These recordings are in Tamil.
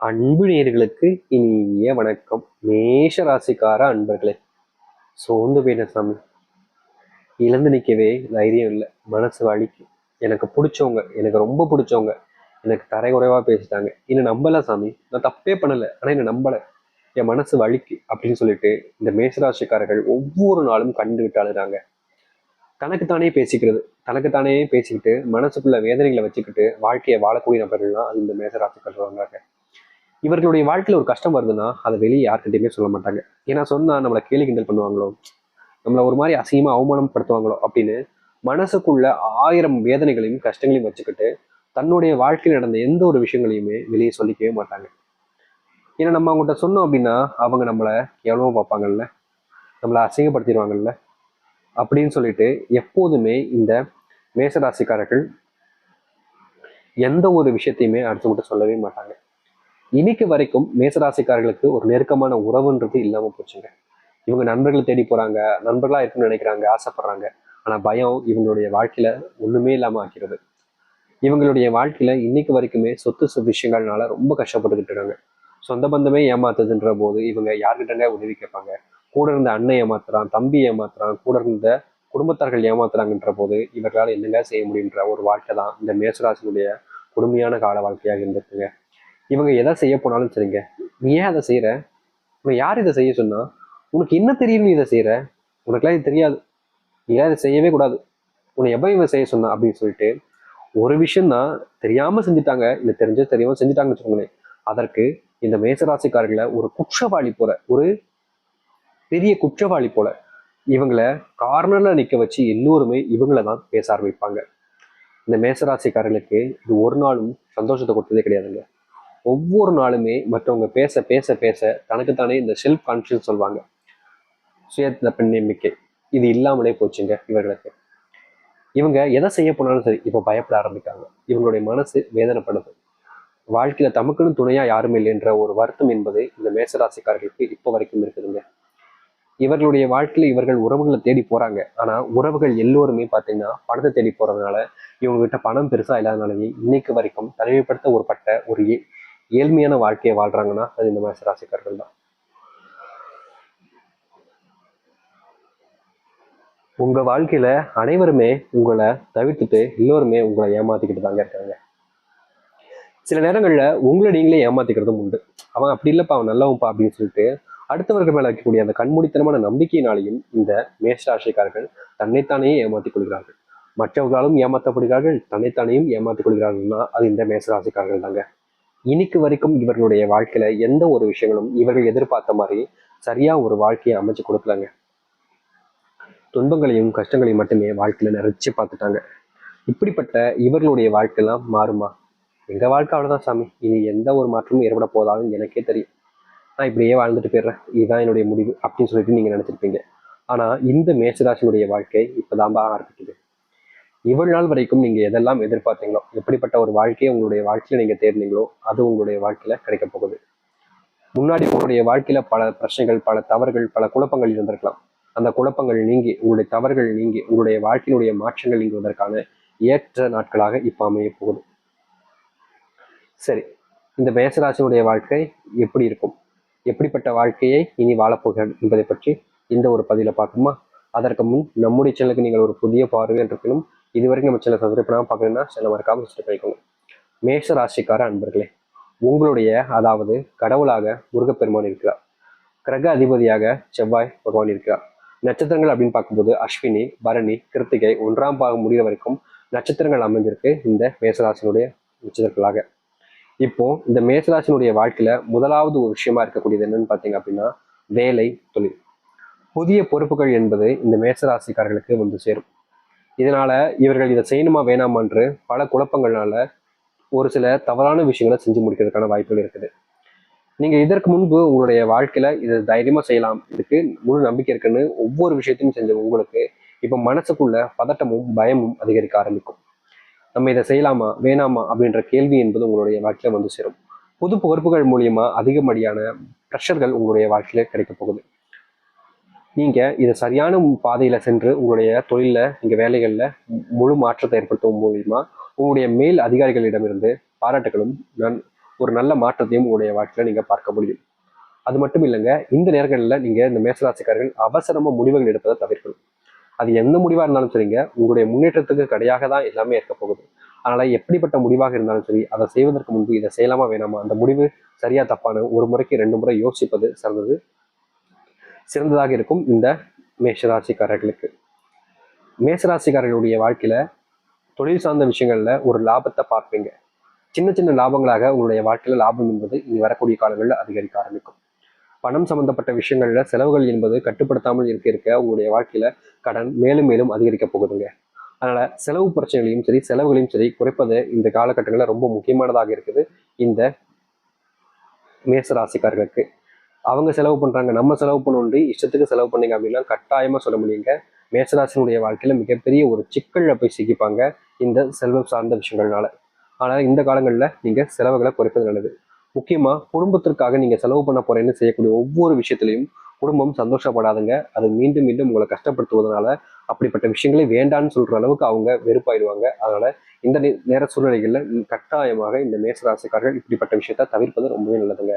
அன்பு நேயர்களுக்கு இனிய வணக்கம். மேஷ ராசிக்கார அன்பர்களே, சோர்ந்து போயிட்ட சாமி. இழந்து நிற்கவே தைரியம் இல்லை, மனசு வலிக்கு. எனக்கு பிடிச்சவங்க, எனக்கு ரொம்ப பிடிச்சவங்க எனக்கு தரைகுறைவா பேசிட்டாங்க. என்ன நம்பல சாமி, நான் தப்பே பண்ணல, ஆனா என்ன நம்பல, என் மனசு வலிக்கு அப்படின்னு சொல்லிட்டு இந்த மேஷராசிக்காரர்கள் ஒவ்வொரு நாளும் கண்டு விட்டு அழுறாங்க. தனக்குத்தானே பேசிக்கிறது, தனக்குத்தானே பேசிக்கிட்டு மனசுக்குள்ள வேதனைகளை வச்சுக்கிட்டு வாழ்க்கையை வாழக்கூடிய நபர்கள்லாம் அது இந்த மேஷராசிக்காரர்கள் வந்தாங்க. இவர்களுடைய வாழ்க்கையில ஒரு கஷ்டம் வருதுன்னா அதை வெளியே யார்கிட்டயுமே சொல்ல மாட்டாங்க. ஏன்னா சொன்னா நம்மளை கேலி கிண்டல் பண்ணுவாங்களோ, நம்மளை ஒரு மாதிரி அசிங்கமா அவமானப்படுத்துவாங்களோ அப்படின்னு மனசுக்குள்ள 1000 வேதனைகளையும் கஷ்டங்களையும் வச்சுக்கிட்டு தன்னுடைய வாழ்க்கையில் நடந்த எந்த ஒரு விஷயங்களையுமே வெளியே சொல்லிக்கவே மாட்டாங்க. ஏன்னா நம்ம அவங்ககிட்ட சொன்னோம் அப்படின்னா அவங்க நம்மளை எவ்வளவோ பார்ப்பாங்கல்ல, நம்மளை அசிங்கப்படுத்திடுவாங்கல்ல அப்படின்னு சொல்லிட்டு எப்போதுமே இந்த மேசராசிக்காரர்கள் எந்த ஒரு விஷயத்தையுமே அடுத்தவங்கிட்ட சொல்லவே மாட்டாங்க. இன்னைக்கு வரைக்கும் மேசராசிக்காரர்களுக்கு ஒரு நெருக்கமான உறவுன்றது இல்லாம போச்சுங்க. இவங்க நண்பர்களை தேடி போறாங்க, நண்பர்களா இருக்குன்னு நினைக்கிறாங்க, ஆசைப்படுறாங்க. ஆனா பயம் இவங்களுடைய வாழ்க்கையில ஒண்ணுமே இல்லாம ஆக்கிறது. இவங்களுடைய வாழ்க்கையில இன்னைக்கு வரைக்குமே சொத்து விஷயங்கள்னால ரொம்ப கஷ்டப்பட்டுக்கிட்டு இருக்காங்க. சொந்த பந்தமே ஏமாத்துதுன்ற போது இவங்க யார்கிட்டங்க உதவி கேட்பாங்க? கூட இருந்த அண்ணன் ஏமாத்துறான், தம்பி ஏமாத்துறான், கூட இருந்த குடும்பத்தார்கள் ஏமாத்துறாங்கன்ற போது இவர்களால் என்னங்க செய்ய முடியுன்ற ஒரு வாழ்க்கை தான் இந்த மேசராசினுடைய கொடுமையான கால வாழ்க்கையாக இருந்திருக்குங்க. இவங்க எதை செய்ய போனாலும் சரிங்க, நீ ஏன் அதை செய்யற, உனக்கு யார் இதை செய்ய சொன்னா, உனக்கு என்ன தெரியும் நீ இதை செய்யற, உனக்குலாம் இது தெரியாது, நீ இதை செய்யவே கூடாது, உன்னை எவன் இவன் செய்ய சொன்னா அப்படின்னு சொல்லிட்டு ஒரு விஷயம் தான் தெரியாம செஞ்சுட்டாங்க, இல்ல தெரியாம செஞ்சுட்டாங்கன்னு வச்சுக்கோங்களேன். அதற்கு இந்த மேசராசிக்காரர்களை ஒரு குற்றவாளி போல, ஒரு பெரிய குற்றவாளி போல இவங்களை கார்னர்ல நிக்க வச்சு எல்லோருமே இவங்கள தான் பேச ஆரம்பிப்பாங்க. இந்த மேசராசிக்காரர்களுக்கு இது ஒரு நாளும் சந்தோஷத்தை கொடுத்ததே கிடையாதுங்க. ஒவ்வொரு நாளுமே மற்றவங்க பேச பேச பேச தனக்குத்தானே இந்த செல்ஃப் கான்ஃபிடன்ஸ் சொல்லுவாங்க, சுய நம்பிக்கை, இது இல்லாமலே போச்சுங்க இவர்களுக்கு. இவங்க எதை செய்ய போனாலும் சரி இப்போ பயப்பட ஆரம்பிக்காங்க. இவங்களுடைய மனசு வேதனைப்படுது. வாழ்க்கையில தமக்குன்னு துணையா யாருமே இல்லைன்ற ஒரு வருத்தம் என்பது இந்த மேசராசிக்காரர்களுக்கு இப்போ வரைக்கும் இருக்குதுங்க. இவர்களுடைய வாழ்க்கையில இவர்கள் உறவுகளை தேடி போறாங்க. ஆனா உறவுகள் எல்லோருமே பாத்தீங்கன்னா பணத்தை தேடி போறதுனால, இவங்க கிட்ட பணம் பெருசா இல்லாதனாலேயே இன்னைக்கு வரைக்கும் தனிமைப்படுத்த ஒருப்பட்ட ஒரு ஏழ்மையான வாழ்க்கையை வாழ்றாங்கன்னா அது இந்த மேசராசிக்காரர்கள் தான். உங்க வாழ்க்கையில அனைவருமே உங்களை தவிர்த்துட்டு எல்லோருமே உங்களை ஏமாத்திக்கிட்டு தாங்க இருக்காங்க. சில நேரங்கள்ல உங்களை நீங்களே ஏமாத்திக்கிறதும் உண்டு. அவன் அப்படி இல்லப்பா, அவன் நல்லவன்ப்பா அப்படின்னு சொல்லிட்டு அடுத்தவர்கள் மேல வைக்கக்கூடிய அந்த கண்மூடித்தனமான நம்பிக்கையினாலையும் இந்த மேஷராசிக்காரர்கள் தன்னைத்தானே ஏமாத்திக் கொள்கிறார்கள். மற்றவர்களாலும் ஏமாற்றப்படுகிறார்கள், தன்னைத்தானையும் ஏமாத்திக் கொள்கிறார்கள்னா அது இந்த மேஷராசிக்காரர்கள் தாங்க. இன்னைக்கு வரைக்கும் இவர்களுடைய வாழ்க்கையில எந்த ஒரு விஷயங்களும் இவர்கள் எதிர்பார்த்த மாதிரி சரியா ஒரு வாழ்க்கையை அமைச்சு கொடுக்கலங்க. துன்பங்களையும் கஷ்டங்களையும் மட்டுமே வாழ்க்கையில நிறைச்சு பார்த்துட்டாங்க. இப்படிப்பட்ட இவர்களுடைய வாழ்க்கையெல்லாம் மாறுமா? எங்க வாழ்க்கை அவ்வளவுதான் சாமி, இனி எந்த ஒரு மாற்றமும் ஏற்பட போதாதுன்னு எனக்கே தெரியும், நான் இப்படியே வாழ்ந்துட்டு போயிடுறேன், இதுதான் என்னுடைய முடிவு அப்படின்னு சொல்லிட்டு நீங்க நினைச்சிருப்பீங்க. ஆனா இந்த மேஷராசினுடைய வாழ்க்கை இப்பதான் ஆரம்பிக்குது. இவ்வளவு நாள் வரைக்கும் நீங்க எதெல்லாம் எதிர்பார்த்தீங்களோ, எப்படிப்பட்ட ஒரு வாழ்க்கையை உங்களுடைய வாழ்க்கையில நீங்க தேர்ந்தீங்களோ அது உங்களுடைய வாழ்க்கையில கிடைக்க போகுது. முன்னாடி உங்களுடைய வாழ்க்கையில பல பிரச்சனைகள், பல தவறுகள், பல குழப்பங்கள் இருந்திருக்கலாம். அந்த குழப்பங்கள் நீங்கி, உங்களுடைய தவறுகள் நீங்கி, உங்களுடைய வாழ்க்கையினுடைய மாற்றங்கள் நீங்குவதற்கான ஏற்ற நாட்களாக இப்ப அமைய போகுது. சரி, இந்த மேசராசினுடைய வாழ்க்கை எப்படி இருக்கும், எப்படிப்பட்ட வாழ்க்கையை இனி வாழப்போகிறது என்பதை பற்றி இந்த ஒரு பதில பார்க்குமா? அதற்கு முன் நம்முடைய சேனலுக்கு நீங்கள் ஒரு புதிய பார்வையில் இருக்கணும். இதுவரைக்கும் நம்ம சேனல் சப்ஸ்கிரைப் பண்ணாமல் பார்க்கணும்னா சேனல் மறக்காம சப்ஸ்கிரைப் பண்ணிக்கோங்க. மேஷ ராசிக்கார அன்பர்களே, உங்களுடைய அதாவது கடவுளாக முருகப்பெருமான் இருக்கிறார், கிரக அதிபதியாக செவ்வாய் பகவான் இருக்கிறார். நட்சத்திரங்கள் அப்படின்னு பார்க்கும்போது அஸ்வினி, பரணி, கிருத்திகை 1ஆம் பாகம் முடிகிற வரைக்கும் நட்சத்திரங்கள் அமைஞ்சிருக்கு இந்த மேசராசினுடைய நட்சத்திரங்களாக. இப்போ இந்த மேசராசினுடைய வாழ்க்கையில முதலாவது ஒரு விஷயமா இருக்கக்கூடியது என்னன்னு பாத்தீங்க அப்படின்னா வேலை, தொழில். புதிய பொறுப்புகள் என்பது இந்த மேசராசிக்காரர்களுக்கு வந்து சேரும். இதனால இவர்கள் இதை செய்யணுமா வேணாமான்று பல குழப்பங்கள்னால ஒரு சில தவறான விஷயங்களை செஞ்சு முடிக்கிறதுக்கான வாய்ப்புகள் இருக்குது. நீங்க இதற்கு முன்பு உங்களுடைய வாழ்க்கையில இதை தைரியமா செய்யலாம், இதுக்கு முழு நம்பிக்கை இருக்குன்னு ஒவ்வொரு விஷயத்தையும் செஞ்ச உங்களுக்கு இப்ப மனசுக்குள்ள பதட்டமும் பயமும் அதிகரிக்க ஆரம்பிக்கும். நம்ம இதை செய்யலாமா வேணாமா அப்படின்ற கேள்வி என்பது உங்களுடைய வாழ்க்கையில வந்து சேரும். புது பொறுப்புகள் மூலியமா அதிகப்படியான ப்ரெஷர்கள் உங்களுடைய வாழ்க்கையில கிடைக்க போகுது. நீங்க இதை சரியான பாதையில சென்று உங்களுடைய தொழில, நீங்க வேலைகள்ல முழு மாற்றத்தை ஏற்படுத்தும் மூலியமா உங்களுடைய மேல் அதிகாரிகளிடமிருந்து பாராட்டுகளும் ஒரு நல்ல மாற்றத்தையும் உங்களுடைய வாழ்க்கையில நீங்க பார்க்க முடியும். அது மட்டும் இல்லைங்க, இந்த நேரங்களில் நீங்க இந்த மேசராசிக்காரர்கள் அவசரமா முடிவுகள் எடுப்பதை தவிர்க்கணும். அது எந்த முடிவா இருந்தாலும் சரிங்க, உங்களுடைய முன்னேற்றத்துக்கு கடையாக தான் எல்லாமே இருக்க போகுது. அதனால எப்படிப்பட்ட முடிவாக இருந்தாலும் சரி, அதை செய்வதற்கு முன்பு இதை செய்யலாமா வேணாமா, அந்த முடிவு சரியா தப்பான ஒரு முறைக்கு 2 முறை யோசிப்பது சிறந்ததாக இருக்கும் இந்த மேஷராசிக்காரர்களுக்கு. மேசராசிக்காரர்களுடைய வாழ்க்கையில தொழில் சார்ந்த விஷயங்கள்ல ஒரு லாபத்தை பார்ப்பீங்க. சின்ன சின்ன லாபங்களாக உங்களுடைய வாழ்க்கையில லாபம் என்பது இனி வரக்கூடிய காலங்களில் அதிகரிக்க ஆரம்பிக்கும். பணம் சம்பந்தப்பட்ட விஷயங்கள்ல செலவுகள் என்பது கட்டுப்படுத்தாமல் இருக்க உங்களுடைய வாழ்க்கையில கடன் மேலும் மேலும் அதிகரிக்க போகுதுங்க. அதனால செலவு பிரச்சனைகளையும் சரி செலவுகளையும் சரி குறைப்பது இந்த காலகட்டங்களில் ரொம்ப முக்கியமானதாக இருக்குது இந்த மேச ராசிக்காரர்களுக்கு. அவங்க செலவு பண்றாங்க, நம்ம செலவு பண்ணி இஷ்டத்துக்கு செலவு பண்ணீங்க அப்படின்னா கட்டாயமா சொல்ல முடியுங்க, மேசராசினுடைய வாழ்க்கையில மிகப்பெரிய ஒரு சிக்கல்ல போய் சிக்கிப்பாங்க இந்த செல்வம் சார்ந்த விஷயங்கள்னால. ஆனால் இந்த காலங்களில் நீங்க செலவுகளை குறைப்பது நல்லது. முக்கியமா குடும்பத்திற்காக நீங்க செலவு பண்ண போறேன்னு செய்யக்கூடிய ஒவ்வொரு விஷயத்திலையும் குடும்பம் சந்தோஷப்படாதுங்க. அது மீண்டும் மீண்டும் உங்களை கஷ்டப்படுத்துவதனால அப்படிப்பட்ட விஷயங்களே வேண்டான்னு சொல்ற அளவுக்கு அவங்க வெறுப்பாயிடுவாங்க. அதனால இந்த நேர சூழ்நிலைகள்ல கட்டாயமாக இந்த மேசராசிக்காரர்கள் இப்படிப்பட்ட விஷயத்த தவிர்ப்பது ரொம்பவே நல்லதுங்க.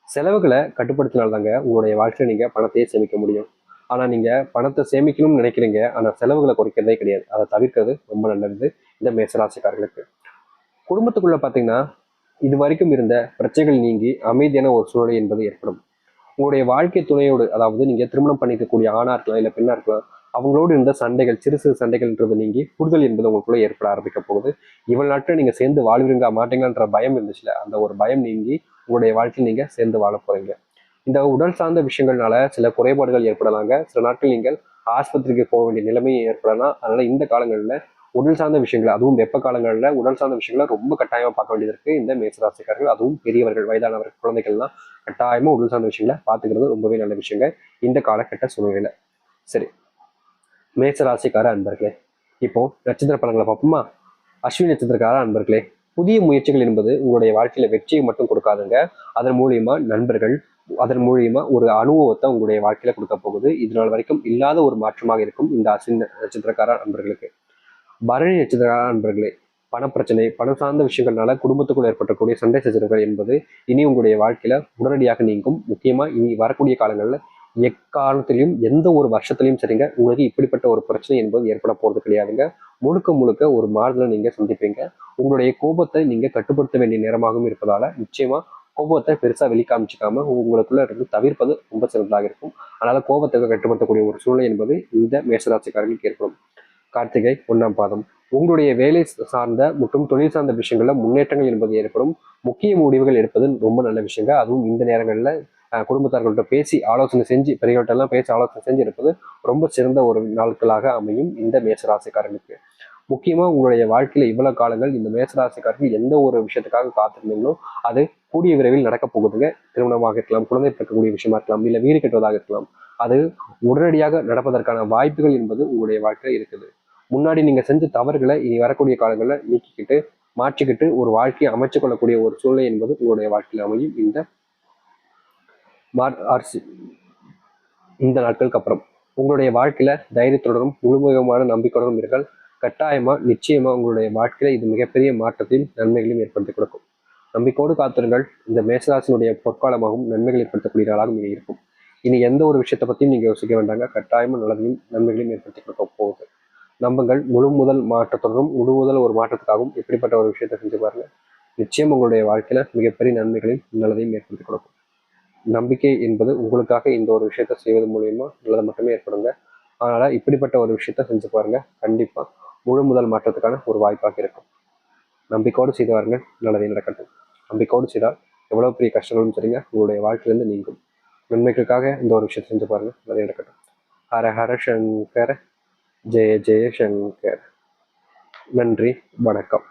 செலவுகளை கட்டுப்படுத்தினால்தாங்க உங்களுடைய வாழ்க்கையில நீங்க பணத்தையே சேமிக்க முடியும். ஆனா நீங்க பணத்தை சேமிக்கணும்னு நினைக்கிறீங்க, ஆனா செலவுகளை குறைக்கிறதே கிடையாது. அதை தவிர்க்கிறது ரொம்ப நல்லது இந்த மேசராசிக்காரர்களுக்கு. குடும்பத்துக்குள்ள பாத்தீங்கன்னா இது வரைக்கும் இருந்த பிரச்சனைகள் நீங்கி அமைதியான ஒரு சூழ்நிலை என்பது ஏற்படும். உங்களுடைய வாழ்க்கை துணையோடு, அதாவது நீங்க திருமணம் பண்ணிக்கக்கூடிய ஆணா இருக்கலாம் இல்ல பெண்ணா இருக்கலாம், அவங்களோடு இருந்த சண்டைகள் சிறு சிறு சண்டைகள்ன்றது நீங்கி புரிதல் என்பது உங்களுக்குள்ள ஏற்பட ஆரம்பிக்க போகுது. இவ்வளவு நாட்கள் நீங்க சேர்ந்து வாழ்வீங்க மாட்டீங்கன்ற பயம் இருந்துச்சுல, அந்த ஒரு பயம் நீங்கி உங்களுடைய வாழ்க்கையில் நீங்க சேர்ந்து வாழ போறீங்க. இந்த உடல் சார்ந்த விஷயங்கள்னால சில குறைபாடுகள் ஏற்படலாங்க. சில நாட்கள் நீங்கள் ஆஸ்பத்திரிக்கு போக வேண்டிய நிலைமையும் ஏற்படலாம். அதனால இந்த காலங்களில் உடல் சார்ந்த விஷயங்கள், அதுவும் வெப்ப காலங்களில் உடல் சார்ந்த விஷயங்களை ரொம்ப கட்டாயமா பார்க்க வேண்டியது இருக்கு இந்த மேசராசிக்காரர்கள். அதுவும் பெரியவர்கள், வயதானவர்கள், குழந்தைகள்லாம் கட்டாயமா உடல் சார்ந்த விஷயங்களை பார்த்துக்கிறது ரொம்பவே நல்ல விஷயங்க இந்த காலகட்ட சூழ்நிலையில. சரி, மேசராசிக்கார அன்பர்களே, இப்போ நட்சத்திர பலன்களை பார்ப்போமா? அஸ்வினி நட்சத்திரக்கார அன்பர்களே, புதிய முயற்சிகள் என்பது உங்களுடைய வாழ்க்கையில வெற்றியை மட்டும் கொடுக்காதுங்க. அதன் மூலியமா நண்பர்கள், அதன் மூலியமா ஒரு அனுபவத்தை உங்களுடைய வாழ்க்கையில கொடுக்க போகுது. இதனால் வரைக்கும் இல்லாத ஒரு மாற்றமாக இருக்கும் இந்த அஸ்வினி நட்சத்திரக்கார அன்பர்களுக்கு. பரணி நட்சத்திரக்கார அன்பர்களே, பணப்பிரச்சனை, பணம் சார்ந்த விஷயங்கள்னால குடும்பத்துக்குள் ஏற்பட்டக்கூடிய சண்டை சச்சரவுகள் என்பது இனி உங்களுடைய வாழ்க்கையில உடனடியாக நீங்கும். முக்கியமா இனி வரக்கூடிய காலங்களில் எக்காலத்திலையும் எந்த ஒரு வருஷத்துலையும் சரிங்க, உங்களுக்கு இப்படிப்பட்ட ஒரு பிரச்சனை என்பது ஏற்பட போறது கிடையாதுங்க. முழுக்க முழுக்க ஒரு மாறுதலை நீங்க சந்திப்பீங்க. உங்களுடைய கோபத்தை நீங்க கட்டுப்படுத்த வேண்டிய நேரமாகவும் இருப்பதால நிச்சயமா கோபத்தை பெருசா வெளிக்காமிச்சிக்காம உங்களுக்குள்ள இருந்து தவிர்ப்பது ரொம்ப சிறந்ததாக இருக்கும். அதனால கோபத்தை கட்டுப்படுத்தக்கூடிய ஒரு சூழ்நிலை என்பது இந்த மேசராசிக்காரர்களுக்கு ஏற்படும். கார்த்திகை 1ஆம் பாதம். உங்களுடைய வேலை சார்ந்த மற்றும் தொழில் சார்ந்த விஷயங்கள்ல முன்னேற்றங்கள் என்பது ஏற்படும். முக்கிய முடிவுகள் எடுப்பது ரொம்ப நல்ல விஷயங்க. அதுவும் இந்த நேரங்களில் குடும்பத்தார்கள்ட்ட பேசி ஆலோசனை செஞ்சு, பெரியவர்கிட்ட எல்லாம் பேசி ஆலோசனை செஞ்சு இருப்பது ரொம்ப சிறந்த ஒரு நாட்களாக அமையும் இந்த மேசராசிக்காரர்களுக்கு. முக்கியமா உங்களுடைய வாழ்க்கையில இவ்வளவு காலங்கள் இந்த மேசராசிக்காரர்கள் எந்த ஒரு விஷயத்துக்காக காத்திருந்தீங்களோ அது கூடிய விரைவில் நடக்க போகுதுங்க. திருமணமாக இருக்கலாம், குழந்தை பிறக்கக்கூடிய விஷயமா இருக்கலாம், இல்ல வீடு கட்டுவதாக இருக்கலாம். அது உடனடியாக நடப்பதற்கான வாய்ப்புகள் என்பது உங்களுடைய வாழ்க்கையில இருக்குது. முன்னாடி நீங்க செஞ்ச தவறுகளை இனி வரக்கூடிய காலங்களில் நீக்கிக்கிட்டு மாற்றிக்கிட்டு ஒரு வாழ்க்கையை அமைச்சு கொள்ளக்கூடிய ஒரு சூழ்நிலை என்பது உங்களுடைய வாழ்க்கையில் அமையும் இந்த நாட்களுக்கு அப்புறம். உங்களுடைய வாழ்க்கையில தைரியத்துடனும் முழுமுகமான நம்பிக்கையுடனும் இருங்கள். கட்டாயமா நிச்சயமா உங்களுடைய வாழ்க்கையில இது மிகப்பெரிய மாற்றத்தையும் நன்மைகளையும் ஏற்படுத்தி கொடுக்கும். நம்பிக்கையோடு காத்திருங்கள். இந்த மேசராசினுடைய பொற்காலமாகவும் நன்மைகள் ஏற்படுத்தக்கூடிய நாளாகவும் இனி இருக்கும். இனி எந்த ஒரு விஷயத்தை பற்றியும் நீங்க யோசிக்க வேண்டாங்க. கட்டாயமா நல்லதையும் நன்மைகளையும் ஏற்படுத்தி கொடுக்க போகுது. நம்புங்கள். முழு முதல் மாற்றத்துடனும் முழு முதல் ஒரு மாற்றத்துக்காகவும் எப்படிப்பட்ட ஒரு விஷயத்தை செஞ்சு பாருங்க. நிச்சயம் உங்களுடைய வாழ்க்கையில மிகப்பெரிய நன்மைகளையும் நல்லதையும் ஏற்படுத்தி கொடுக்கும். நம்பிக்கை என்பது உங்களுக்காக இந்த ஒரு விஷயத்த செய்வது மூலியமா நல்லது மட்டுமே ஏற்படுங்க. அதனால இப்படிப்பட்ட ஒரு விஷயத்த செஞ்சு பாருங்க. கண்டிப்பா முழு முதல் மாற்றத்துக்கான ஒரு வாய்ப்பாக இருக்கும். நம்பிக்கையோடு செய்து வாருங்கள், நல்லதே நடக்கட்டும். நம்பிக்கையோடு செய்தால் எவ்வளவு பெரிய கஷ்டங்களும் சரிங்க உங்களுடைய வாழ்க்கையிலிருந்து நீங்கும். நன்மைகளுக்காக இந்த ஒரு விஷயத்தை செஞ்சு பாருங்க, நல்லதே நடக்கட்டும். ஹர ஹர சங்கர, ஜெய ஜெய சங்கர். நன்றி, வணக்கம்.